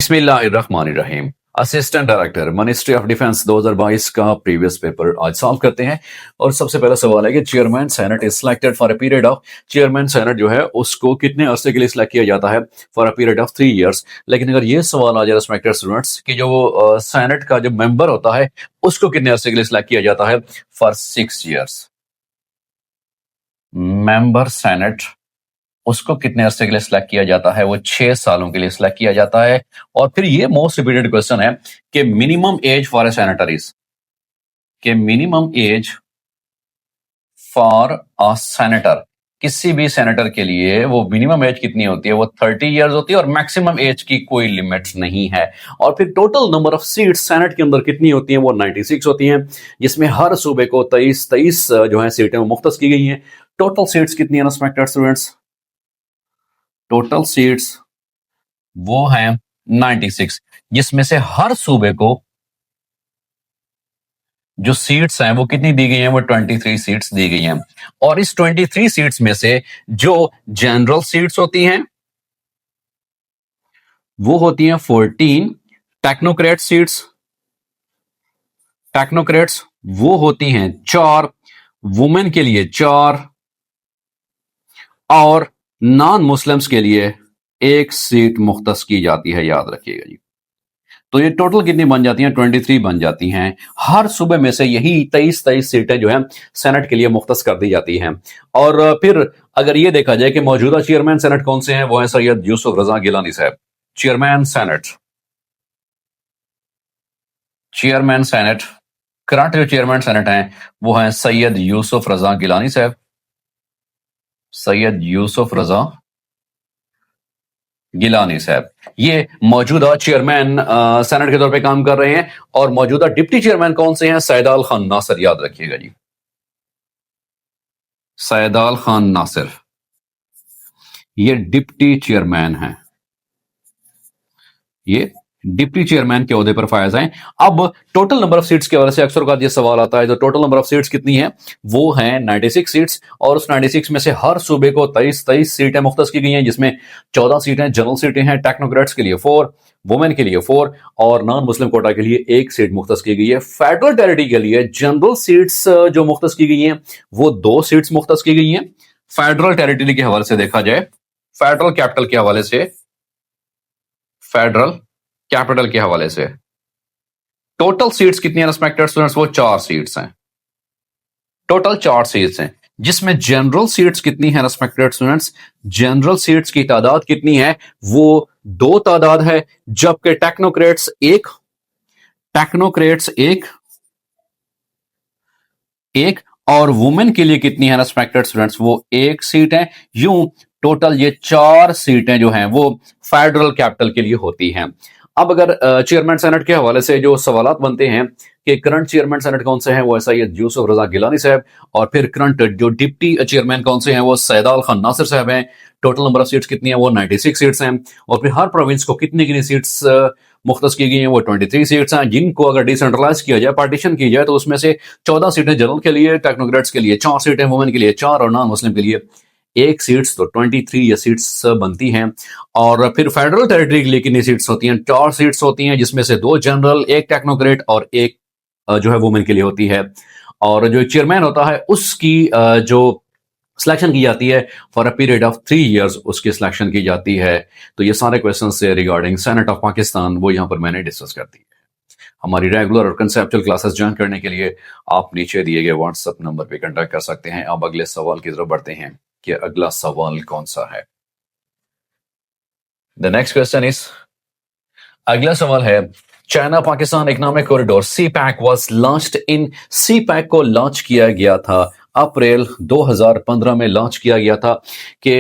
बिस्मिल्लाहिर्रहमानिर्रहीम। Assistant director ministry of defence 2022 का previous paper आज सॉल्व करते हैं। और सबसे पहला सवाल है कि chairman senate is selected for a period of, chairman senate जो है उसको कितने अरसे के लिए सिलेक्ट किया जाता है? For a period of 3 years. लेकिन अगर ये सवाल आ जाए रिस्पेक्टेड स्टूडेंट्स कि जो सेनेट का जो मेंबर होता है उसको कितने अरसे के लिए सिलेक्ट किया जाता है? For 6 years. मेंबर सेनेट उसको कितने अरसे के लिए सिलेक्ट किया जाता है? वो 6 सालों के लिए सिलेक्ट किया जाता है। और फिर ये मोस्ट रिपीटेड क्वेश्चन है कि मिनिमम एज फॉर ए सेनेटरीज, कि minimum age for a senator, किसी भी सेनेटर के लिए वो मिनिमम एज कितनी होती है? वो 30 इयर्स होती है और मैक्सिमम एज की कोई लिमिट्स नहीं है। और फिर total number of seats senate के अंदर कितनी होती हैं? वो 96 होती हैं, जिसमें हर सूबे को 23 जो है सीटें वो मुख्तस की गई हैं। टोटल सीट्स कितनी है रिस्पेक्टेड स्टूडेंट्स? टोटल सीट्स वो हैं 96, जिसमें से हर सूबे को जो सीट्स हैं वो कितनी दी गई हैं? वो 23 सीट्स दी गई हैं। और इस 23 सीट्स में से जो जनरल सीट्स होती हैं वो होती हैं 14। टेक्नोक्रेट सीट्स, टेक्नोक्रेट्स वो होती हैं 4, वुमेन के लिए 4 और नॉन मुस्लिम्स के लिए 1 सीट मुख्तस की जाती है, याद रखिएगा जी। तो ये टोटल कितनी बन जाती हैं? 23 बन जाती हैं। हर सूबे में से यही 23 सीटें जो हैं सेनेट के लिए मुख्तस कर दी जाती हैं। और फिर अगर ये देखा जाए कि मौजूदा चेयरमैन सेनेट कौन से हैं, वो है सैयद यूसुफ रजा गिलानी साहब। Chairman senate, chairman senate current जो चेयरमैन सेनेट हैं वो हैं सैयद यूसुफ रजा गिलानी साहब, सैयद यूसुफ रजा गिलानी साहब। ये मौजूदा चेयरमैन सेनेट के तौर पे काम कर रहे हैं। और मौजूदा डिप्टी चेयरमैन कौन से हैं? सैयदाल खान नासिर, याद रखिएगा जी, सैयदाल खान नासिर ये डिप्टी चेयरमैन हैं, ये डिप्टी चेयरमैन के ओहदे पर फायज हैं। अब टोटल नंबर ऑफ सीट्स के वजह से अक्सर का ये सवाल आता है, तो टोटल नंबर ऑफ सीट्स कितनी है? वो हैं 96 सीट्स। और उस 96 में से हर सूबे को 23 सीटें मुख्तस की गई हैं, जिसमें 14 सीटें जनरल सीटें हैं, टेक्नोक्रेट्स के लिए 4, वुमेन के लिए 4 और नॉन मुस्लिम कोटा के लिए 1 सीट मुख्तस की गई है। फेडरल टेरिटरी के लिए जनरल सीट्स जो मुख्तस की गई हैं वो 2 सीट्स मुख्तस की गई हैं। फेडरल टेरिटरी के हवाले से देखा जाए, फेडरल कैपिटल के हवाले से, फेडरल कैपिटल के हवाले से टोटल सीट्स कितनी है रिस्पेक्टेड स्टूडेंट्स? वो 4 सीट्स हैं, टोटल 4 सीट्स हैं, जिसमें जनरल सीट्स कितनी है रिस्पेक्टेड स्टूडेंट्स? जनरल सीट्स की तादाद कितनी है? वो 2 तादाद है, जबकि टेक्नोक्रेट्स 1, टेक्नोक्रेट्स 1 और वुमेन के लिए कितनी है रिस्पेक्टेड स्टूडेंट्स? वो 1 सीट है। यूं टोटल ये 4 सीटें जो हैं वो फेडरल कैपिटल के लिए होती हैं। अब अगर चेयरमैन सेनेट के हवाले से जो सवालात बनते हैं कि करंट चेयरमैन सेनेट कौन से हैं, वो सैयद यूसुफ रजा गिलानी साहब। और फिर करंट जो डिप्टी चेयरमैन कौन से हैं, वो सैयदाल खान नासिर साहब हैं। टोटल नंबर ऑफ सीट्स कितनी है? वो 96 सीट्स हैं। और फिर हर प्रोविंस को कितनी कितनी सीट्स मुख्तस की गई हैं? वो 23 सीट्स हैं, जिनको अगर डिसेंट्रलाइज किया जाए, पार्टीशन की जाए, तो उसमें से 14 सीटें जनरल के लिए, टेक्नोक्रेट्स के लिए 4 सीटें, वुमेन के लिए 4 और नॉन मुस्लिम के लिए 1 सीट्स, तो 23 ये सीट्स बनती हैं। और फिर फेडरल टेरिटरी के लिए कितनी सीट्स होती हैं? 4 सीट्स होती हैं, जिसमें से 2 जनरल, 1 टेक्नोक्रेट और 1 जो है वुमेन के लिए होती है। और जो चेयरमैन होता है उसकी जो सिलेक्शन की जाती है for a period of 3 years, उसकी सिलेक्शन की जाती है। तो ये सारे क्वेश्चन से रिगार्डिंग सेनेट ऑफ पाकिस्तान वो यहाँ पर मैंने डिस्कस कर दी है। हमारी रेगुलर और कंसेप्चुअल क्लासेस ज्वाइन करने के लिए आप नीचे दिए गए व्हाट्सएप नंबर पे कांटेक्ट कर सकते हैं। अब अगले सवाल की तरफ बढ़ते हैं कि अगला सवाल कौन सा है। द नेक्स्ट क्वेश्चन इज, अगला सवाल है, China Pakistan economic corridor CPEC was launched in, CPEC को लॉन्च किया गया था अप्रैल 2015 में लॉन्च किया गया था कि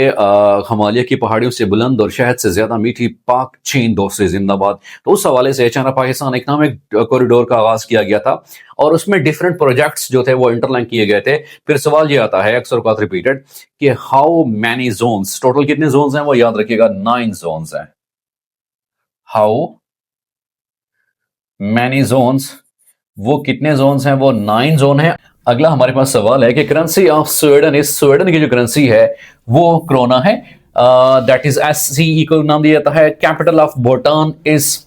हिमालय की पहाड़ियों से बुलंद और शहद से ज्यादा मीठी पाक चीन दोस्त जिंदाबाद। तो उस हवाले से चाइना पाकिस्तान इकोनॉमिक कॉरिडोर का आगाज किया गया था और उसमें डिफरेंट प्रोजेक्ट्स जो थे वो इंटरलिंक किए गए थे। फिर सवाल ये आता है अक्सर का रिपीटेड कि हाउ मैनी जोन्स, टोटल कितने जोन्स हैं? वो याद रखिएगा 9 जोन्स हैं। हाउ मैनी जोन्स, वो कितने जोन्स हैं? वो 9 जोन है। अगला हमारे पास सवाल है कि currency of Sweden is, Sweden की जो करेंसी है वो क्रोना है। दैट इज SCE को नाम दिया जाता है। Capital of Bhutan is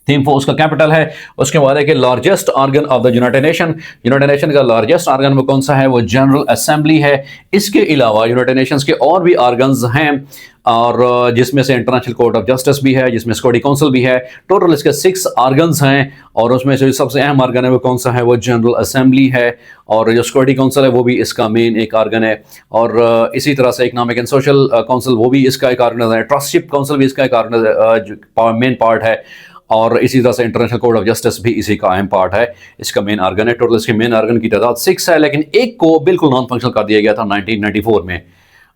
Thimphu, उसका कैपिटल है। उसके बाद है कि largest organ of the United nation का लार्जेस्ट ऑर्गन वो कौन सा है, वो जनरल असेंबली है। इसके अलावा यूनाइटेड नेशंस के और भी ऑर्गन्स हैं, और जिसमें से इंटरनेशनल कोर्ट ऑफ जस्टिस भी है, जिसमें सिक्योरिटी काउंसिल भी है। टोटल इसके 6 ऑर्गन्स हैं, और उसमें से सबसे अहम ऑर्गन है वो कौन सा है, वो जनरल असेंबली है। और जो सिक्योरिटी काउंसिल है वो भी इसका मेन एक ऑर्गन है। और इसी तरह से इकोनॉमिक एंड सोशल काउंसिल वो भी इसका एक ऑर्गन है। ट्रस्टशिप काउंसिल भी इसका एक ऑर्गन मेन पार्ट है। और इसी तरह से इंटरनेशनल कोर्ट ऑफ जस्टिस भी इसी का अहम पार्ट है, इसका मेन ऑर्गन है। टोटल इसके मेन ऑर्गन की तादाद 6 है, लेकिन एक को बिल्कुल नॉन फंक्शनल कर दिया गया था 1994 में।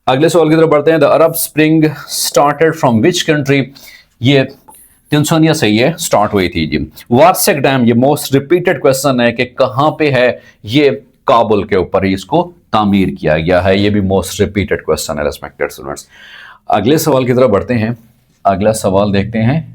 अगले सवाल की तरफ बढ़ते हैं। The Arab spring started from which country, ये तिनसुनिया से ये स्टार्ट हुई थी जी। वार्सेक डैम, ये मोस्ट रिपीटेड क्वेश्चन है कि कहां पे है, ये काबुल के ऊपर ही इसको तामीर किया गया है। ये भी मोस्ट रिपीटेड क्वेश्चन है रेस्पेक्टेड स्टूडेंट्स। अगले सवाल की तरफ बढ़ते हैं। अगला सवाल देखते हैं।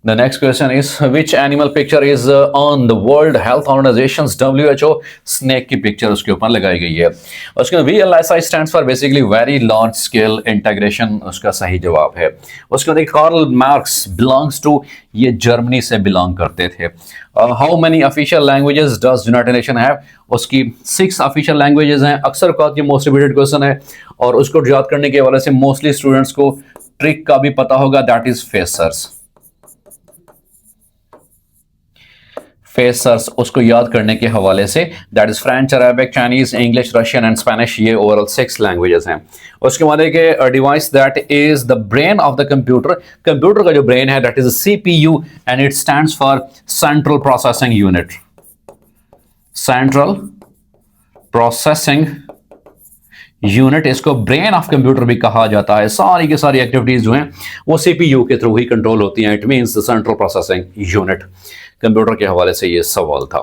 The next question is which animal picture is on the World Health Organization's WHO snake की पिक्चर उसके ऊपर लगाई गई है। उसके बाद VLSI stands for basically very large scale integration, उसका सही जवाब है। उसके बाद कार्ल मार्क्स belongs to, ये जर्मनी से बिलोंग करते थे। How many official languages does United Nation have, उसकी 6 official languages हैं। अक्सर का ये मोस्ट रिपीटेड क्वेश्चन है, और उसको याद करने के हवाले से मोस्टली स्टूडेंट्स को ट्रिक का भी पता होगा, दैट इज फेसर्स। फेसर्स उसको याद करने के हवाले से, that is French, Arabic, Chinese, English, Russian and Spanish, ये ओवरऑल 6 लैंग्वेजेस हैं। उसके बाद एक device that is the brain of the computer, computer का जो ब्रेन है that is CPU and it stands for central processing unit. Central processing unit, इसको brain of computer भी कहा जाता है। सारी की सारी एक्टिविटीज जो हैं वो CPU के थ्रू ही कंट्रोल होती हैं। It means the central processing unit. Computer के हवाले से ये सवाल था।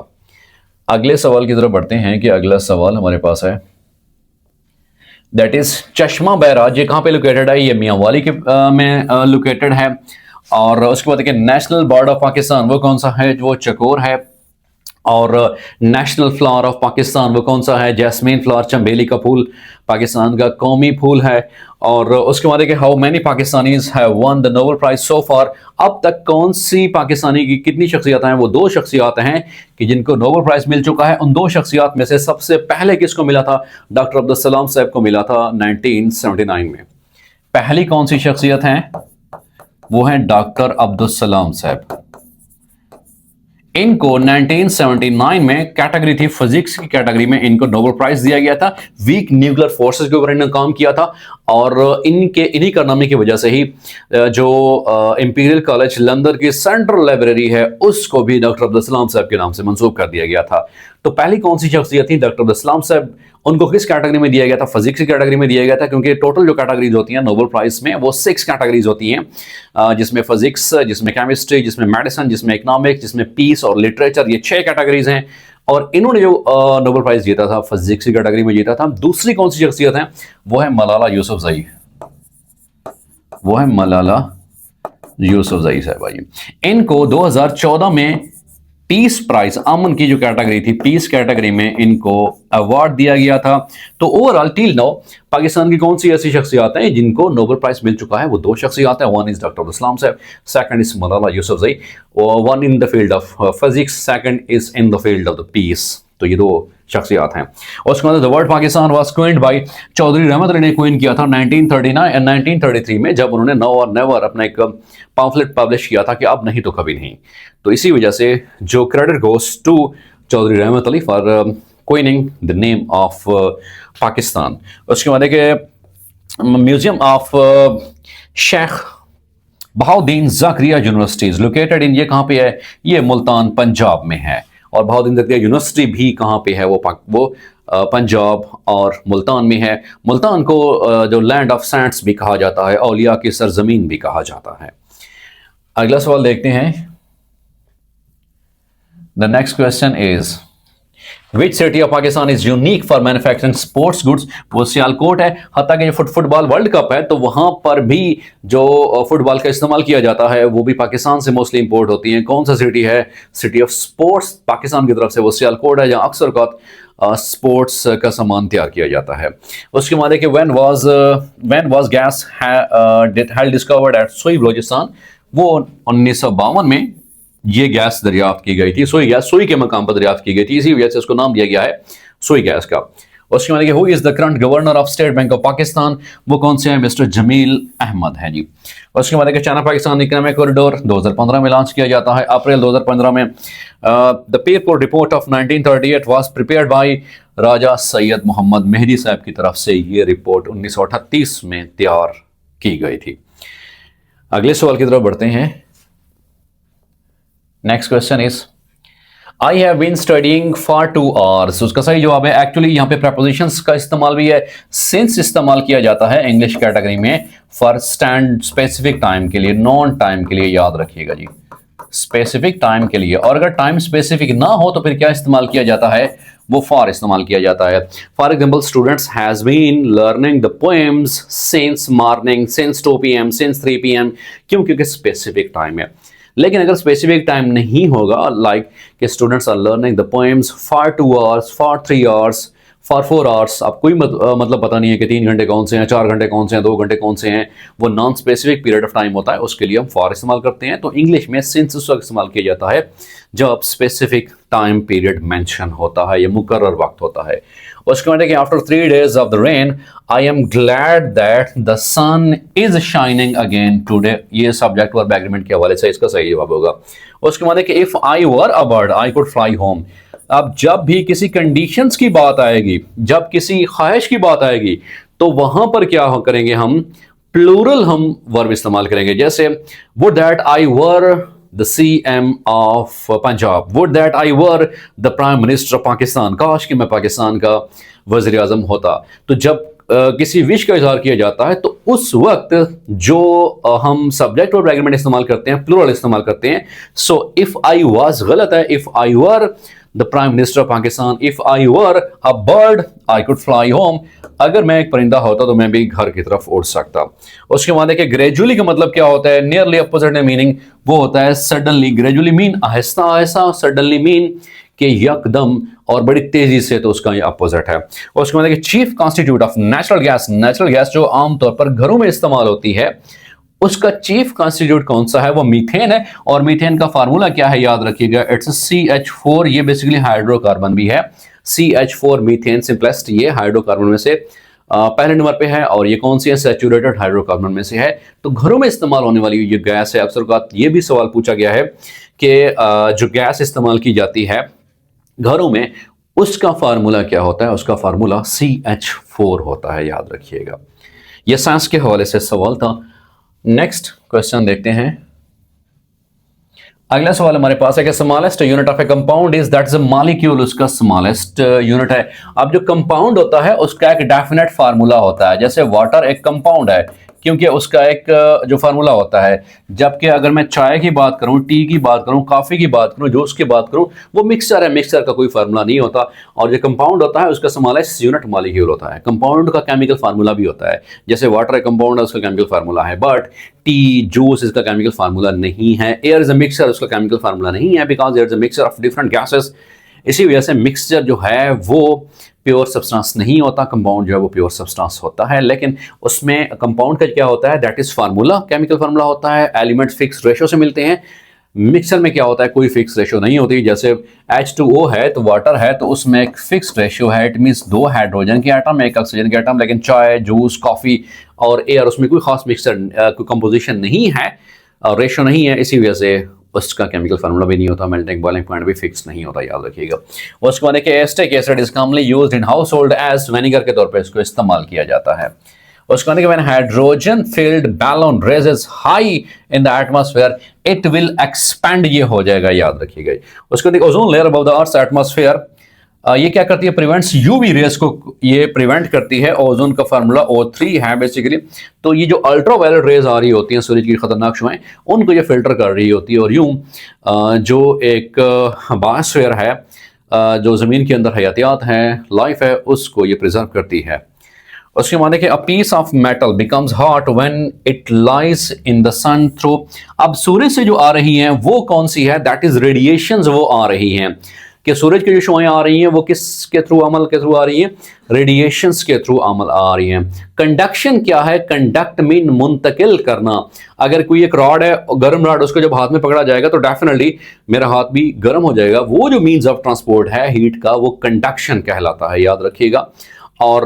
अगले सवाल की तरफ बढ़ते हैं कि अगला सवाल हमारे पास है, दैट इज चश्मा बैराज, ये कहां पे लोकेटेड है, ये मियांवाली के में लोकेटेड है। और उसके बाद देखिए नेशनल बर्ड ऑफ पाकिस्तान वो कौन सा है, वो चकोर है। और नेशनल फ्लावर ऑफ पाकिस्तान वो कौन सा है, जैस्मीन फ्लावर, चंबेली का फूल पाकिस्तान का कौमी फूल है। और उसके बाद देखिए how many Pakistanis have won the Nobel prize so far, अब तक कौन सी पाकिस्तानी की कितनी शख्सियत हैं, वो 2 शख्सियत हैं कि जिनको नोबेल प्राइज मिल चुका है। उन 2 शख्सियत में से सबसे पहले किसको मिला था, डॉक्टर अब्दुल सलाम साहब को मिला था 1979 में। पहली कौन सी शख्सियत है, वो है डॉक्टर अब्दुल सलाम साहब। इनको 1979 में कैटेगरी थी फिजिक्स की कैटेगरी में, इनको नोबेल प्राइज दिया गया था। वीक न्यूक्लियर फोर्सेस के ऊपर इन्होंने काम किया था, और इन्हीं कारनामे की वजह से ही जो इंपीरियल कॉलेज लंदन की सेंट्रल लाइब्रेरी है उसको भी डॉक्टर अब्दुल सलाम साहब के नाम से मंसूब कर दिया गया था। तो पहली कौन सी शख्सियत थी, डॉक्टर अब्दुल सलाम साहब। उनको किस कैटेगरी में दिया गया था, फिजिक्स की कैटेगरी में दिया गया था, क्योंकि टोटल जो कैटेगरीज होती हैं नोबेल प्राइज में वो 6 कैटेगरीज होती हैं, जिसमें फिजिक्स, जिसमें केमिस्ट्री, जिसमें मेडिसिन, जिसमें इकोनॉमिक्स, जिसमें पीस और लिटरेचर, ये 6 कैटेगरीज हैं। और इन्होंने जो नोबेल प्राइज जीता था फिजिक्स की कैटेगरी में जीता था। दूसरी कौन सी शख्सियत है, वो है मलाला यूसुफजई, वो है मलाला यूसुफजई साहबा जी। इनको 2014 में पीस प्राइज, अमन की जो कैटेगरी थी पीस कैटेगरी में इनको अवार्ड दिया गया था। तो ओवरऑल टिल नाउ पाकिस्तान की कौन सी ऐसी शख्सियत हैं जिनको नोबेल प्राइज मिल चुका है, वो 2 शख्सियत हैं। One is doctor Abdul Salam साहब, second is Malala Yousafzai. One in the field of physics, second is in the field of the peace. तो ये 2 शख्सियत हैं। और उसके बाद the word Pakistan was coined by Chaudhry Rehmat Ali ने क्वीन किया था 1939 एंड 1933 में, जब उन्होंने नो और नेवर अपना एक पम्फलेट पब्लिश किया था कि अब नहीं तो कभी नहीं। तो इसी वजह से जो credit goes to Chaudhry Rehmat Ali for coining the name of Pakistan. उसके बाद एक museum of Sheikh Bahauddin Zakariya university is located in, ये कहाँ पे है, ये मुल्तान पंजाब में है। और बहाउद्दीन ज़करिया यूनिवर्सिटी भी कहाँ पे है, वो पंजाब और मुल्तान में है। मुल्तान को जो लैंड ऑफ सेंट्स भी कहा जाता है, औलिया की सरजमीन भी कहा जाता है। अगला सवाल देखते हैं। The next question is which city of Pakistan is unique for manufacturing sports goods? वो सियालकोट है। हत्ता कि जो फुटबॉल वर्ल्ड कप है तो वहां पर भी जो फुटबॉल का इस्तेमाल किया जाता है वो भी पाकिस्तान से मोस्टली इंपोर्ट होती है। कौन सा सिटी है? सिटी ऑफ स्पोर्ट्स पाकिस्तान की तरफ से वो सियालकोट है, जहां अक्सर का स्पोर्ट्स का सामान तैयार किया जाता है। उसके बाद है कि when was gas had discovered at Sui Balochistan? वो 1952 में ये गैस दरियाफ्त की गई थी। सोई गैस सोई के मकाम पर दरियाफ्त की गई थी, इसी वजह से उसको नाम दिया गया है सोई गैस का। उसके बाद who is the current governor of state bank of Pakistan? वो कौन से हैं? मिस्टर जमील अहमद है जी। उसके बाद चाइना पाकिस्तान इकोनॉमिक कॉरिडोर 2015 में लॉन्च किया जाता है, अप्रैल 2015 में। The Pirkot report of 1938 was prepared by Raja Syed Mohammad Mehdi साहब की तरफ से ये रिपोर्ट 1938 में तैयार की गई थी। अगले सवाल की तरफ बढ़ते हैं। Next question is I have been studying for 2 hours। उसका सही जवाब है एक्चुअली यहाँ पे प्रपोजिशंस का इस्तेमाल भी है। सिंस इस्तेमाल किया जाता है इंग्लिश कैटेगरी में फॉर स्टैंड स्पेसिफिक टाइम के लिए, नॉन टाइम के लिए, याद रखिएगा जी, स्पेसिफिक टाइम के लिए। और अगर टाइम स्पेसिफिक ना हो तो फिर क्या इस्तेमाल किया जाता है? वो फॉर इस्तेमाल किया जाता है। For example students has been learning the poems since morning, since 2 PM, since 3 PM। क्यों? क्योंकि स्पेसिफिक टाइम है। लेकिन अगर स्पेसिफिक टाइम नहीं होगा, लाइक कि students are learning the poems for 2 hours, for 3 hours, for 4 hours, अब कोई मतलब पता नहीं है कि 3 घंटे कौन से हैं, 4 घंटे कौन से हैं, 2 घंटे कौन से हैं, वो non specific period of time होता है, उसके लिए हम फॉर इस्तेमाल करते हैं। तो इंग्लिश में सिंस उस वक्त इस्तेमाल किया जाता है जब स्पेसिफिक टाइम पीरियड मेंशन होता है या मुकर्रर वक्त होता है। उसके बाद after 3 days of the rain I am glad that the sun is shining again today. ये सब्जेक्ट वर्ब एग्रीमेंट के हवाले से इसका सही जवाब होगा। उसके बाद if I were a bird I could fly home. अब जब भी किसी कंडीशंस की बात आएगी, जब किसी ख्वाहिश की बात आएगी, तो वहां पर क्या करेंगे हम? प्लूरल हम वर्ब इस्तेमाल करेंगे। जैसे would that I were the CM of Punjab, would that I were the prime minister of Pakistan. काश कि मैं पाकिस्तान का वज़ीर आज़म होता। तो जब किसी विश का इजहार किया जाता है तो उस वक्त जो हम सब्जेक्ट और एग्रीमेंट इस्तेमाल करते हैं, प्लूरल इस्तेमाल करते हैं। सो इफ आई वाज गलत है, if I were the prime minister of Pakistan, if I were a bird I could fly home. अगर मैं एक परिंदा होता तो मैं भी घर की तरफ उड़ सकता। उसके बाद है कि ग्रेजुअली का मतलब क्या होता है? नियरली अपोजिट मीनिंग वो होता है suddenly. Gradually mean Aahista Aahista, suddenly mean कि यकदम और बड़ी तेजी से, तो उसका ये अपोजिट है। उसके बाद chief constitute of natural gas, natural gas जो आमतौर पर घरों में इस्तेमाल होती है, उसका चीफ कॉन्स्टिट्यूट कौन सा है? वो मीथेन है। और मीथेन का फार्मूला क्या है? याद रखिएगा, इट्स CH4। ये बेसिकली हाइड्रोकार्बन भी है। CH4 मीथेन सिंपलेस्ट, ये हाइड्रोकार्बन में से पहले नंबर पे है। और ये कौन सी है? सैचुरेटेड हाइड्रोकार्बन में से है। तो घरों में इस्तेमाल होने वाली ये गैस है। अक्सर का ये भी सवाल पूछा गया है कि जो गैस इस्तेमाल की जाती है घरों में, उसका फार्मूला क्या होता है? उसका फार्मूला CH4 होता है, याद रखिएगा। यह साइंस के हवाले से सवाल था। नेक्स्ट क्वेश्चन देखते हैं। अगला सवाल हमारे पास है कि smallest unit of A compound is that is a molecule. उसका स्मॉलेस्ट यूनिट है। अब जो कंपाउंड होता है उसका एक डेफिनेट फार्मूला होता है। जैसे वाटर एक कंपाउंड है क्योंकि उसका एक जो फार्मूला होता है। जबकि अगर मैं चाय की बात करूं, टी की बात करूं, कॉफी की बात करूं, जूस की बात करूं, वो मिक्सचर है, मिक्सचर का कोई फार्मूला नहीं होता। और जो कंपाउंड होता है उसका स्मॉलेस्ट यूनिट मॉलिक्यूल होता है। कंपाउंड का केमिकल फार्मूला भी होता है। जैसे वाटर एक कंपाउंड है, उसका केमिकल फार्मूला है, बट टी, जूस इसका केमिकल फार्मूला नहीं है। एयर इज अ मिक्सचर, उसका केमिकल फार्मूला नहीं है, because air is a mixture of different gases. इसी वजह से मिक्सचर जो है वो प्योर सब्सटेंस नहीं होता, कंपाउंड जो है वो प्योर सब्सटेंस होता है। लेकिन उसमें कंपाउंड का क्या होता है? That is formula, chemical formula होता है। एलिमेंट्स फिक्स रेशो से मिलते हैं। मिक्सचर में क्या होता है? कोई फिक्स रेशो नहीं होती। जैसे H2O है तो वाटर है, तो उसमें एक फिक्स रेशो है। इट मीन्स 2 हाइड्रोजन के एटम, 1 ऑक्सीजन के एटम। लेकिन चाय, जूस, कॉफी और एयर, उसमें कोई खास मिक्सचर कोई कंपोजिशन नहीं है, रेशो नहीं है। इसी वजह से उसका केमिकल फार्मूला भी नहीं होता। मेल्टिंग बॉइलिंग पॉइंट भी फिक्स नहीं होता, याद रखिएगा। उसके बाद acetic acid is commonly used in household as vinegar के तौर पर इसको इस्तेमाल किया जाता है। उसके बाद when hydrogen field balloon raises high in the atmosphere it will expand, ये हो जाएगा, याद रखिएगा। उसके बाद ozone layer above the earth atmosphere, ये क्या करती है? प्रिवेंट्स यूवी रेस को, ये प्रिवेंट करती है। ओजोन का फार्मूला O3 है बेसिकली। तो ये जो अल्ट्रावायलेट रेज आ रही होती हैं, सूरज की खतरनाक शुआएं, उनको ये फिल्टर कर रही होती है। और यूं जो एक बायोस्फीयर है, जो ज़मीन के अंदर हयातियात हैं, लाइफ है, उसको ये प्रिजर्व करती है। उसके माने कि a piece of metal becomes hot when it lies in the sun through. अब सूरज से जो आ रही हैं वो कौन सी है? दैट इज रेडिएशंस वो आ रही हैं। कि सूरज की जो शुआएं आ रही हैं वो किसके थ्रू, अमल के थ्रू आ रही हैं? रेडिएशंस के थ्रू अमल आ रही हैं। कंडक्शन क्या है? कंडक्ट मीन मुंतकिल करना। अगर कोई एक रॉड है, गर्म रॉड, उसको जब हाथ में पकड़ा जाएगा तो डेफिनेटली मेरा हाथ भी गर्म हो जाएगा। वो जो मीन्स ऑफ ट्रांसपोर्ट है हीट का, वो कंडक्शन कहलाता है, याद रखिएगा। और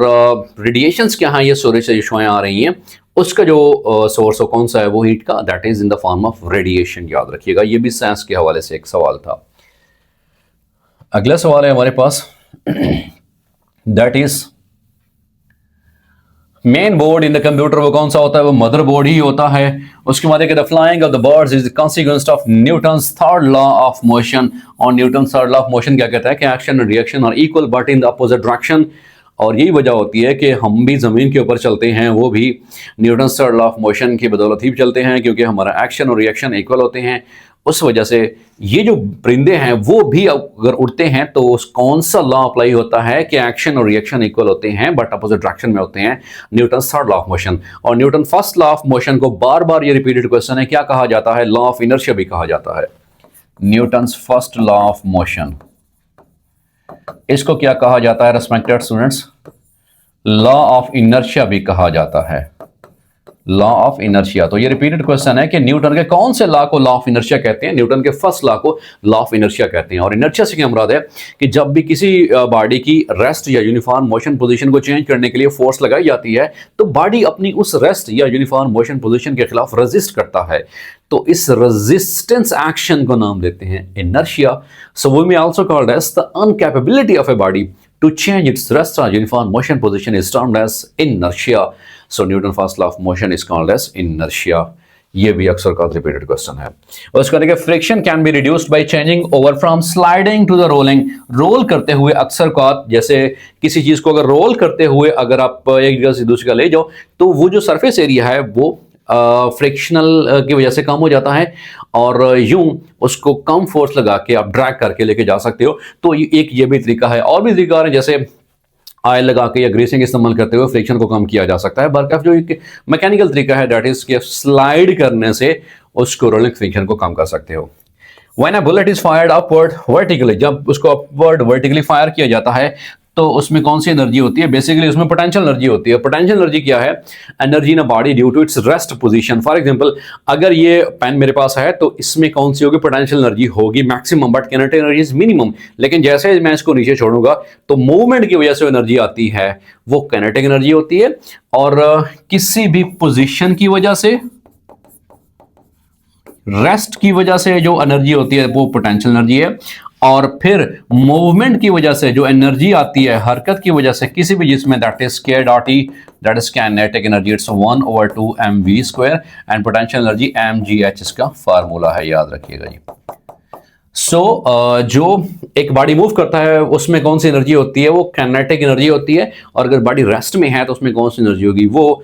रेडिएशंस क्या है? ये सूरज से जो शुआएं आ रही हैं उसका जो सोर्स कौन सा है वो हीट का? That is in the form of radiation, याद रखिएगा। ये भी साइंस के हवाले से एक सवाल था। अगला सवाल है हमारे पास, that is main board in the computer वो कौन सा होता है? वो मदर बोर्ड ही होता है। उसके बाद the flying of the birds is the consequence of Newton's third law of motion. और Newton third law of motion क्या कहता है? कि action and reaction are equal but in the opposite direction. और यही वजह होती है कि हम भी ज़मीन के ऊपर चलते हैं, वो भी Newton third law of motion की बदौलत ही चलते हैं, क्योंकि हमारा एक्शन और रिएक्शन इक्वल होते हैं। उस वजह से ये जो परिंदे हैं वो भी अगर उड़ते हैं तो उस कौन सा लॉ अप्लाई होता है कि एक्शन और रिएक्शन इक्वल होते हैं बट अपोजिट डायरेक्शन में होते हैं? Newton third law of motion. और Newton first law of motion को बार बार ये रिपीटेड क्वेश्चन है, क्या कहा जाता है? लॉ ऑफ इनर्शिया भी कहा जाता है। Newton first law of motion, इसको क्या कहा जाता है respected students? Law of inertia भी कहा जाता है। लॉ ऑफ इनर्शिया, तो ये रिपीटेड क्वेश्चन है कि न्यूटन के कौन से लॉ को लॉ ऑफ इनर्शिया कहते हैं? न्यूटन के फर्स्ट लॉ को लॉ ऑफ इनर्शिया कहते हैं। और इनर्शिया से क्या मुराद है? कि जब भी किसी बॉडी की रेस्ट या यूनिफॉर्म मोशन पोजीशन को चेंज करने के लिए फोर्स लगाई जाती है तो बॉडी अपनी उस रेस्ट या यूनिफॉर्म मोशन पोजीशन के खिलाफ रेजिस्ट करता है। तो इस रेजिस्टेंस एक्शन को नाम देते हैं inertia. So we may also called as the incapability of a body to change its rest or uniform motion position is termed as inertia. So Newton first law of motion is called as inertia. ये भी अक्सर का repeated question है। उसका देखिए, friction can be reduced by changing over from sliding to the rolling. Roll करते हुए अक्सर का, जैसे किसी चीज को अगर रोल करते हुए अगर आप एक जगह से दूसरी जगह ले जाओ तो वो जो सरफेस एरिया है वो फ्रिक्शनल की वजह से कम हो जाता है और यूं उसको कम फोर्स लगा के आप ड्रैग करके लेके जा सकते हो। तो एक ये भी तरीका है। और भी तरीका है, जैसे ऑयल लगा के या ग्रीसिंग इस्तेमाल करते हुए फ्रिक्शन को कम किया जा सकता है। बरकफ जो एक मैकेनिकल तरीका है दैट इज कि स्लाइड करने से उसको रोलिंग फ्रिक्शन को कम कर सकते हो। When a bullet is fired upward vertically, जब उसको अपवर्ड वर्टिकली फायर किया जाता है तो उसमें कौन सी एनर्जी होती है? बेसिकली उसमें पोटेंशियल एनर्जी होती है। पोटेंशियल एनर्जी क्या है? Energy in a body due to its rest position. For example, अगर ये पेन मेरे पास है तो इसमें कौन सी होगी? पोटेंशियल एनर्जी होगी maximum, but kinetic energy is minimum. लेकिन जैसे मैं इसको नीचे छोड़ूंगा तो मूवमेंट की वजह से एनर्जी आती है वो काइनेटिक एनर्जी होती है। और किसी भी पोजीशन की वजह से, रेस्ट की वजह से जो एनर्जी होती है वो पोटेंशियल एनर्जी है। और फिर मूवमेंट की वजह से जो एनर्जी आती है, हरकत की वजह से किसी भी जिसमें, दैट इज के dot E, that is kinetic energy, it's 1/2 mv square and potential energy mgh इसका फार्मूला है, याद रखिएगा जी। जो एक बॉडी मूव करता है उसमें कौन सी एनर्जी होती है? वो काइनेटिक एनर्जी होती है। और अगर बॉडी रेस्ट में है तो उसमें कौन सी एनर्जी होगी? वो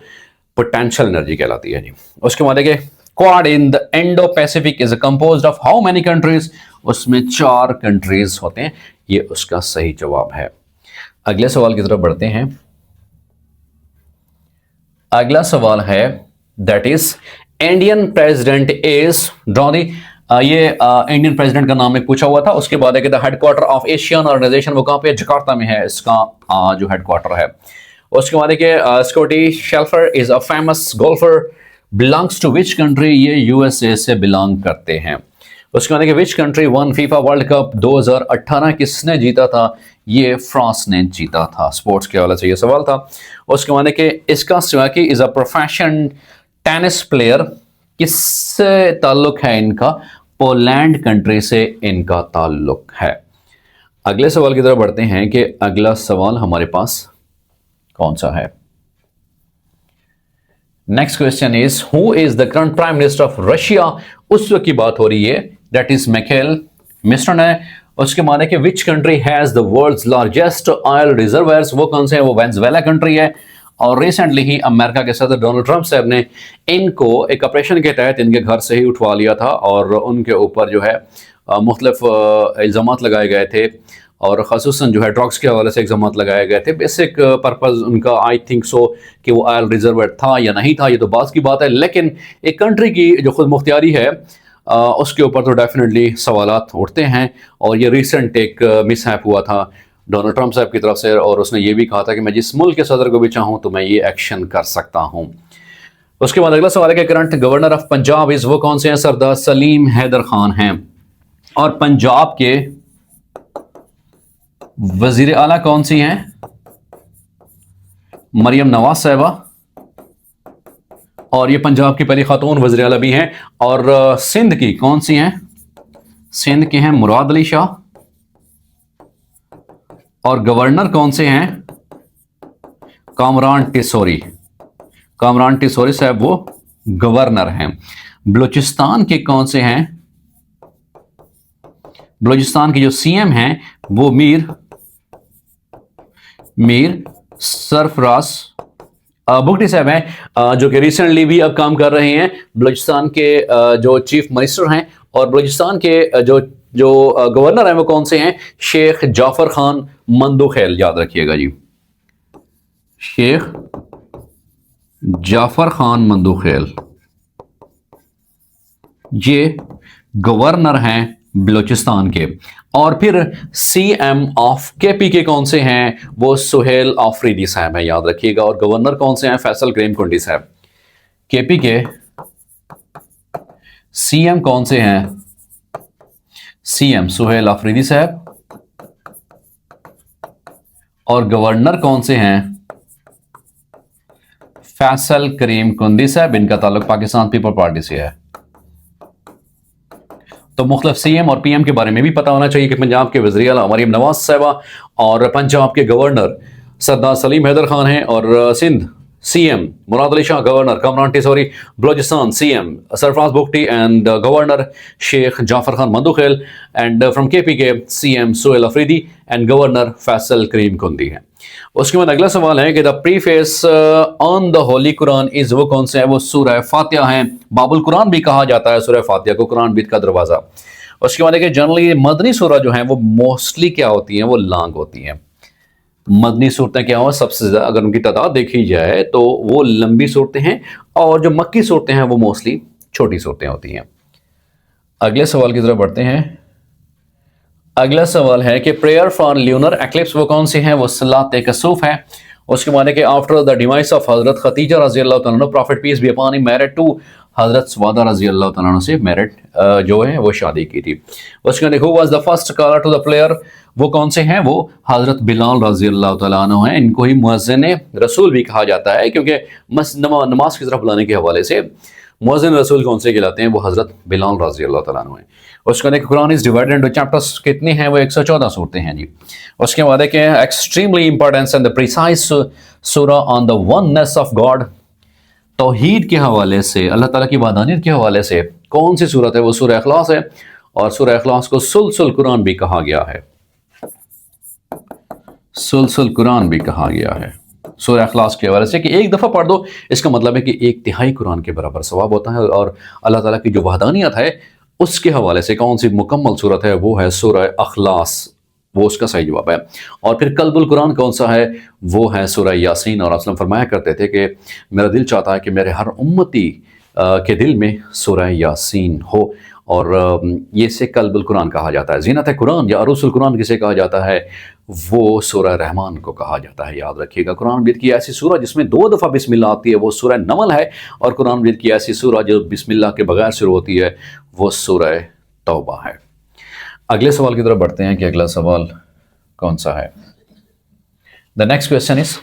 पोटेंशियल एनर्जी कहलाती है जी। उसके बाद देखिए, quad in the Indo Pacific is composed of how many countries? उसमें 4 कंट्रीज होते हैं। ये उसका सही जवाब है। अगले सवाल की तरफ बढ़ते हैं। अगला सवाल है that is Indian president is draw the. ये इंडियन प्रेसिडेंट का नाम एक पूछा हुआ था। उसके बाद है कि the headquarter of Asian organisation, वो कहां पे? जकार्ता में है इसका जो हेडक्वार्टर है। उसके बाद है कि Scottie Scheffler is a famous golfer, belongs to which country? ये यूएसए से बिलोंग करते हैं। उसके बाद which country won FIFA World Cup 2018? किसने जीता था? ये फ्रांस ने जीता था। स्पोर्ट्स के हवाले से ये सवाल था। उसके बाद कि इसका Swiatek is a professional tennis player, किससे ताल्लुक है इनका? पोलैंड कंट्री से इनका ताल्लुक है। अगले सवाल की तरफ बढ़ते हैं कि अगला सवाल हमारे पास कौन सा है। Next question is who is the current prime minister of Russia? उस वक्त की बात हो रही है, दैट इज मिखाइल मिशरन है। उसके माने कि which country has the world's largest oil reservoirs? वो कौन से है? वो वेनेजुएला कंट्री है। और रिसेंटली ही अमेरिका के सदर डोनाल्ड ट्रंप साहब ने इनको एक ऑपरेशन के तहत इनके घर से ही उठवा लिया था और उनके ऊपर जो है मुख्तलिफ इल्ज़ामात लगाए गए थे और ख़ासुसन जो है ड्रग्स के हवाले से एग्जाम लगाए गए थे। बेसिक पर्पज़ उनका आई थिंक सो कि वो ऑयल रिजर्वर था या नहीं था, ये तो बात की बात है, लेकिन एक कंट्री की जो खुद मुख्तियारी है उसके ऊपर तो डेफिनेटली सवालात उठते हैं। और ये रिसेंट एक मिसहैप हुआ था डोनाल्ड ट्रंप साहब की तरफ से, और उसने ये भी कहा था कि मैं जिस मुल्क के सदर को भी चाहूँ तो मैं ये एक्शन कर सकता हूँ। उसके बाद अगला सवाल है कि करंट गवर्नर ऑफ पंजाब इस वो कौन से हैं? सरदार सलीम हैदर खान हैं। और पंजाब के वजीर आला कौन सी हैं? मरियम नवाज साहिबा, और ये पंजाब की पहली खातून वज़ीर आला भी हैं। और सिंध की कौन सी हैं? सिंध के हैं मुराद अली शाह। और गवर्नर कौन से हैं? कामरान टिसोरी। कामरान टिसोरी साहब वो गवर्नर हैं। बलूचिस्तान के कौन से हैं? बलूचिस्तान के जो सीएम हैं वो मीर सरफराज बुगटी साहब हैं, जो कि रिसेंटली भी अब काम कर रहे हैं बलूचिस्तान के जो चीफ मिनिस्टर हैं। और बलूचिस्तान के जो गवर्नर हैं वो कौन से हैं? शेख जाफर खान मंदोखेल, याद रखिएगा जी, शेख जाफर खान मंदोखेल, ये गवर्नर हैं बलूचिस्तान के। और फिर सीएम ऑफ केपी के कौन से हैं? वो सुहेल आफरीदी साहब हैं, याद रखिएगा। और गवर्नर कौन से हैं? फैसल करीम कुंडी साहब। केपी के सीएम कौन से हैं? सीएम सुहेल आफरीदी साहब। और गवर्नर कौन से हैं? फैसल करीम कुंदी साहब। इनका ताल्लुक पाकिस्तान पीपल पार्टी से है। तो मुख्तलिफ सीएम और पीएम के बारे में भी पता होना चाहिए कि पंजाब के वज़ीर आला मरियम नवाज साहिबा और पंजाब के गवर्नर सरदार सलीम हैदर खान हैं, और Sindh CM Murad Ali Shah, governor Kamran Tessori, Balochistan CM Sarfraz Bugti and governor Sheikh Jafar Khan Mandokhail, and from KP के CM Sohail Afridi and governor Faisal Karim Kundi हैं। उसके बाद अगला सवाल है कि the preface on the holy Quran is वो कौन से है? वो सूरह फातिहा है। बाबुल कुरान भी कहा जाता है सूरह फातिहा को, कुरान बीत का दरवाजा। उसके बाद है कि जनरली मदनी सूरह जो है वो मोस्टली क्या होती हैं? वो लॉन्ग होती हैं। मदनी सूरतें क्या हो, सबसे ज्यादा अगर उनकी तादाद देखी जाए तो वो लंबी सूरतें हैं, और जो मक्की सूरतें हैं वो मोस्टली छोटी सूरतें होती हैं। अगले सवाल की तरफ बढ़ते हैं। अगला सवाल है कि प्रेयर फॉर ल्यूनर एक्लिप्स वो कौन सी है? वो सलात कसूफ है। उसके बाद है कि आफ्टर द डिवाइस ऑफ हजरत खतीजा रजी अल्लाह तआला अन्हा, prophet peace be upon him married to हजरत सवादा रजी अल्लाह तआला अन्हा से मैरिड जो है वो शादी की थी। उसके बाद who was the first caller to the player वो कौन से हैं? वो हजरत बिलाल रजी अल्लाह तआला अन्हु हैं। इनको ही मुअज्जिन रसूल भी कहा जाता है, क्योंकि नमाज की तरफ बुलाने के हवाले से मुअज्जिन रसूल कौन से कहलाते हैं? वो हजरत बिलाल रजी अल्लाह तआला अन्हु हैं। उसके बाद Quran is divided into chapters, कितने हैं? वो 114 सूरतें हैं जी। उसके बाद है कि extremely importance and the precise Surah on the oneness of God, तौहीद के हवाले से, अल्लाह ताला की वहदानियत के हवाले से कौन सी सूरत है? वो सूरह इखलास है। और सूरह इखलास को सुलसुल कुरान भी कहा गया है, सुलसुल कुरान भी कहा गया है सूरह इखलास के हवाले से, कि एक दफ़ा पढ़ दो इसका मतलब है कि 1/3 कुरान के बराबर सवाब होता है। और अल्लाह ताला की जो वहदानियत है उसके हवाले से कौन सी मुकम्मल सूरत है? वो है सूरह इखलास, वो उसका सही जवाब है। और फिर कल्बुल कुरान कौन सा है? वो है सूरह यासीन। और असलम फरमाया करते थे कि मेरा दिल चाहता है कि मेरे हर उम्मती के दिल में सूरह यासीन हो, और ये से कल्बुल कुरान कहा जाता है। ज़ीनत कुरान या अरूसुल कुरान किसे कहा जाता है? वो सूरह रहमान को कहा जाता है, याद रखिएगा। कुरान मजीद की ऐसी सूरह जिसमें 2 दफ़ा बिस्मिल्लाह आती है वो सूरह नमल है, और कुरान मजीद की ऐसी सूरह जो बिस्मिल्लाह के बगैर शुरू होती है वो सूरह तौबा है। अगले सवाल की तरफ बढ़ते हैं कि अगला सवाल कौन सा है। The next question is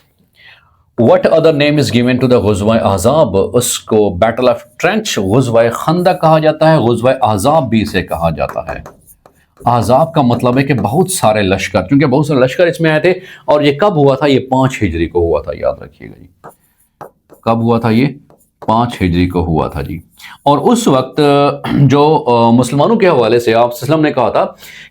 what other name is given to the Ghazwa Ahzab? उसको battle of trench, Ghazwa Khandaq कहा जाता है, गुज़वा अहज़ाब भी इसे कहा जाता है। अहज़ाब का मतलब है कि बहुत सारे लश्कर, क्योंकि बहुत सारे लश्कर इसमें आए थे। और ये कब हुआ था? ये 5 हिजरी को हुआ था, याद रखिएगा जी। कब हुआ था? ये 5 हिजरी को हुआ था जी। और उस वक्त जो मुसलमानों के हवाले से आप सल्लम ने कहा था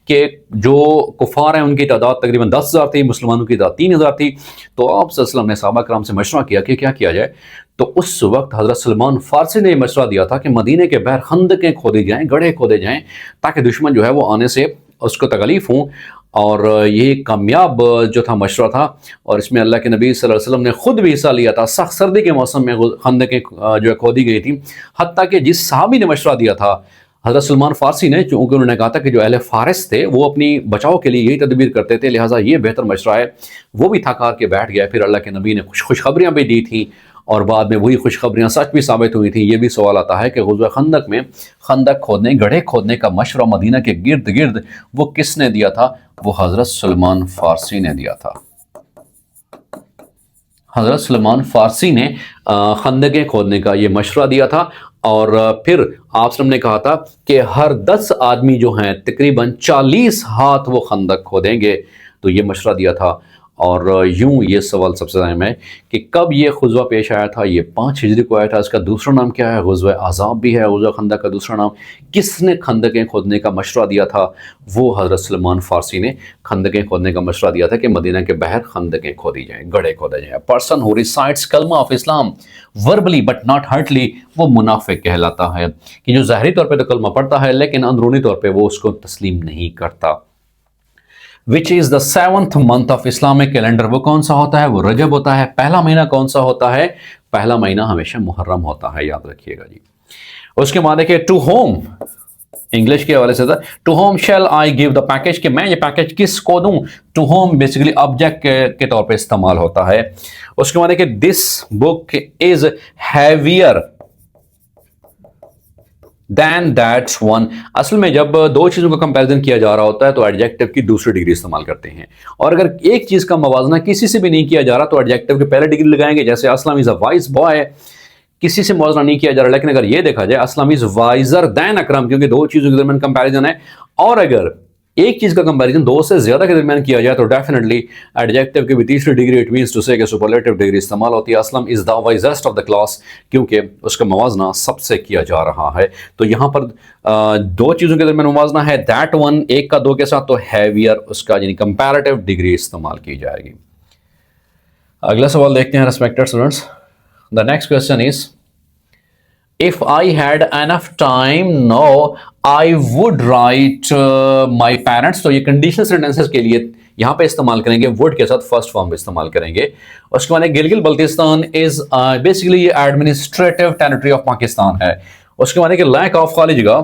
कि जो कुफार हैं उनकी तादाद तकरीबन 10,000 थी, मुसलमानों की तादाद 3,000 थी। तो आप सल्लम ने सहाबा कराम से मशवरा किया कि क्या किया जाए। तो उस वक्त हज़रत सलमान फारसी ने मशवरा दिया था कि मदीने के बाहर खंदकें खोदी जाएं, गड्ढे खोदे जाएं, ताकि दुश्मन जो है वो आने से उसको तकलीफ हो और ये कामयाब जो था मशवरा था, और इसमें अल्लाह के नबी सल्लल्लाहु अलैहि वसल्लम ने खुद भी हिस्सा लिया था। सख्त सर्दी के मौसम में खंदकें जो है खोदी गई थी। हत्ता कि जिस सहाबी ने मशवरा दिया था हज़रत सलमान फ़ारसी ने, चूँकि उन्होंने कहा था कि जो अहले फ़ारिस थे वो अपनी बचाव के लिए यही तदबीर करते थे, लिहाजा ये बेहतर मशवरा है, वो भी थक हार के बैठ गया। फिर अल्लाह के नबी ने खुशखबरियाँ भी दी थी और बाद में वही खुशखबरियाँ सच भी साबित हुई थी। ये भी सवाल आता है कि ग़ुज़वा खंदक में खंदक खोदने, गड्ढे खोदने का मशवरा मदीना के गिर्द गिर्द वो किसने दिया था? वो हज़रत सलमान फ़ारसी ने दिया था। हज़रत सलमान फ़ारसी ने खंदकें खोदने का ये मशवरा दिया था। और फिर आप ने कहा था कि हर 10 आदमी जो हैं तकरीबन 40 हाथ वो खंदक खोदेंगे, तो ये मशवरा दिया था। और यूं ये सवाल सबसे अहम है कि कब ये खुज़वा पेश आया था? ये 5 हिजरी को आया था। इसका दूसरा नाम क्या है? ग़ुज़वा अहज़ाब भी है ग़ुज़वा खंदक का दूसरा नाम। किसने खंदकें खोदने का मशवरा दिया था? वो हज़रत सलमान फ़ारसी ने खंदकें खोदने का मशवरा दिया था कि मदीना के बाहर खंदकें खोदी जाएँ, गड्ढे खोदे जाएँ। पर्सन हु रिसाइट्स कलमा of Islam verbally but not heartly, वो मुनाफिक कहलाता है। कि जो ज़ाहिरी तौर पर तो कलमा पढ़ता है लेकिन अंदरूनी तौर पर वो उसको तस्लीम नहीं करता। Which is the 7th month of Islamic calendar, वो कौन सा होता है? वो रजब होता है। पहला महीना कौन सा होता है? पहला महीना हमेशा मुहर्रम होता है, याद रखिएगा जी। उसके बाद देखिए टू होम, इंग्लिश के हवाले से था to home shall I give the package, कि मैं ये पैकेज किसको दूं? टू होम बेसिकली ऑब्जेक्ट के तौर पे इस्तेमाल होता है। उसके बाद देखिए this book is heavier than that's one. असल में जब दो चीज़ों का कंपैरिजन किया जा रहा होता है तो एडजेक्टिव की दूसरी डिग्री इस्तेमाल करते हैं, और अगर एक चीज़ का मवाजना किसी से भी नहीं किया जा रहा तो एडजेक्टिव की पहले डिग्री लगाएंगे। जैसे Aslam is a wise boy, किसी से मौजना नहीं किया जा रहा, लेकिन अगर ये देखा जाए असलम इज़ वाइजर दैन अकरम, क्योंकि दो चीज़ों के दरमियान कंपैरिजन है। और अगर एक चीज़ का कंपैरिजन दो से ज़्यादा के दरमियान किया जाए तो डेफिनेटली एडजेक्टिव की भी तीसरी डिग्री, इट मीन्स टू से कि सुपरलेटिव डिग्री इस्तेमाल होती है। Aslam is the wisest of the class, क्योंकि उसका मवाजना सबसे किया जा रहा है। तो यहाँ पर दो चीज़ों के दरमियान मवाजना है, दैट वन एक का दो के साथ, तो हैवियर उसका यानी कंपैरेटिव डिग्री इस्तेमाल की जाएगी। अगला सवाल देखते हैं respected students. The next question is If I had enough time now, I would write my parents। तो ये कंडीशनल सेंटेंसेस के लिए यहाँ पे इस्तेमाल करेंगे, वुड के साथ फर्स्ट फॉर्म इस्तेमाल करेंगे। उसके बाद गिलगित बल्तिस्तान इज बेसिकली ये एडमिनिस्ट्रेटिव टेरिटरी ऑफ पाकिस्तान है। उसके बाद लैक ऑफ खालिजगा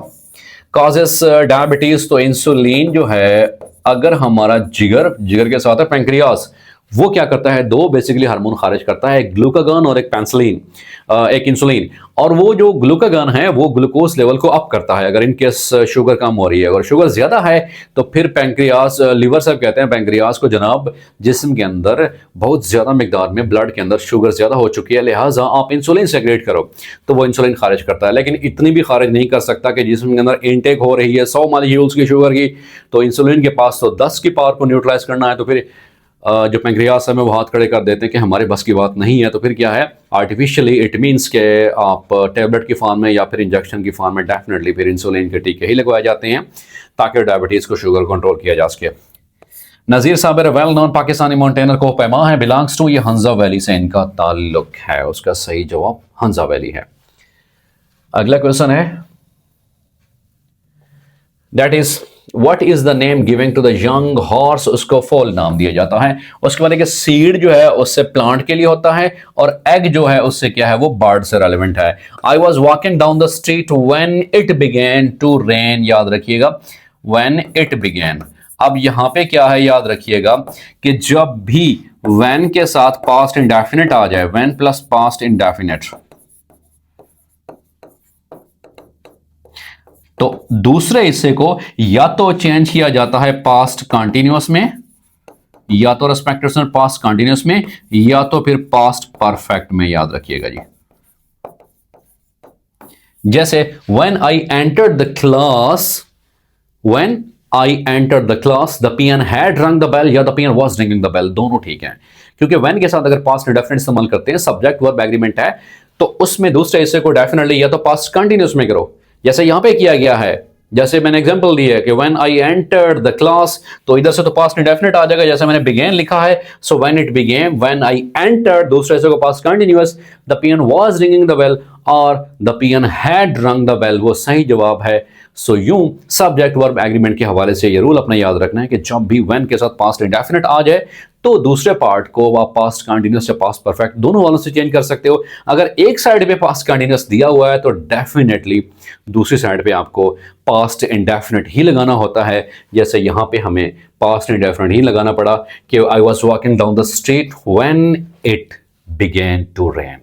कॉजेस डायबिटीज, तो इंसुलिन जो है अगर हमारा जिगर के साथ है पेंक्रियास, वो क्या करता है? दो बेसिकली हार्मोन खारिज करता है, एक ग्लूकागॉन और एक पेंसिलिन, एक इंसुलिन। और वो जो ग्लूकागॉन है वो ग्लूकोज लेवल को अप करता है अगर इनकेस शुगर कम हो रही है। अगर शुगर ज्यादा है तो फिर पेंक्रियास, लिवर साहब कहते हैं पेंक्रियास को, जनाब जिस्म के अंदर बहुत ज्यादा मिकदार में ब्लड के अंदर शुगर ज्यादा हो चुकी है, लिहाजा आप इंसुलिन सेक्रेट करो, तो वो इंसुलिन खारिज करता है। लेकिन इतनी भी खारिज नहीं कर सकता कि जिस्म के अंदर इनटेक हो रही है 100 मॉलिक्यूल्स की शुगर की, तो इंसुलिन के पास तो 10 की पावर को न्यूट्रलाइज करना है, तो फिर जो पेंक्रियास है में वो हाथ खड़े कर देते हैं कि हमारे बस की बात नहीं है। तो फिर क्या है? आर्टिफिशियली इट मीन्स के आप टैबलेट की फॉर्म में या फिर इंजेक्शन की फॉर्म में डेफिनेटली फिर इंसुलिन के टीके ही लगवाए जाते हैं ताकि डायबिटीज़ को शुगर कंट्रोल किया जा सके। Nazir Sabir well known Pakistani mountaineer को पैमा है, बिलोंग्स टू, ये हंजा वैली से इनका ताल्लुक है। उसका सही जवाब हंजा वैली है। अगला क्वेश्चन है that is What is the name given to the young horse? उसको फोल नाम दिया जाता है। उसके बाद सीड जो है उससे प्लांट के लिए होता है, और एग जो है उससे क्या है? वो बर्ड से रेलिवेंट है। I was walking down the street when it began to rain, याद रखिएगा when it began। अब यहां पे क्या है? याद रखिएगा कि जब भी when के साथ पास्ट इंडेफिनिट आ जाए, when प्लस पास्ट इंडेफिनिट, तो दूसरे हिस्से को या तो चेंज किया जाता है पास्ट कंटिन्यूअस में, या तो रेस्पेक्टेड पास्ट कंटिन्यूअस में, या तो फिर पास्ट परफेक्ट में, याद रखिएगा जी। जैसे when I entered the class, when I entered the class, the peon had rung the bell, या the peon was ringing the bell, दोनों ठीक हैं। क्योंकि when के साथ अगर पास्ट इंडेफिनिट इस्तेमाल करते हैं, सब्जेक्ट वर्ब एग्रीमेंट है, तो उसमें दूसरे हिस्से को डेफिनेटली या तो पास्ट कंटिन्यूअस में करो, जैसे यहां पे किया गया है। जैसे मैंने एग्जांपल दी है कि when I entered the class, तो इधर से तो पास्ट इंडेफिनिट आ जाएगा, जैसे मैंने बिगेन लिखा है, so when it began, when I entered, दूसरे से को past continuous, the peon was ringing the bell, और the peon had rung the bell वो सही जवाब है। सो यूं सब्जेक्ट वर्ब एग्रीमेंट के हवाले से ये रूल अपना याद रखना है कि जब भी व्हेन के साथ पास्ट इंडेफिनिट आ जाए तो दूसरे पार्ट को आप पास्ट कंटीन्यूअस या पास्ट परफेक्ट दोनों वालों से चेंज कर सकते हो। अगर एक साइड पे पास्ट कंटीन्यूअस दिया हुआ है तो डेफिनेटली दूसरी साइड पे आपको पास्ट इंडेफिनिट ही लगाना होता है। जैसे यहां पे हमें पास्ट इंडेफिनिट ही लगाना पड़ा कि I was walking down the street when it began to rain.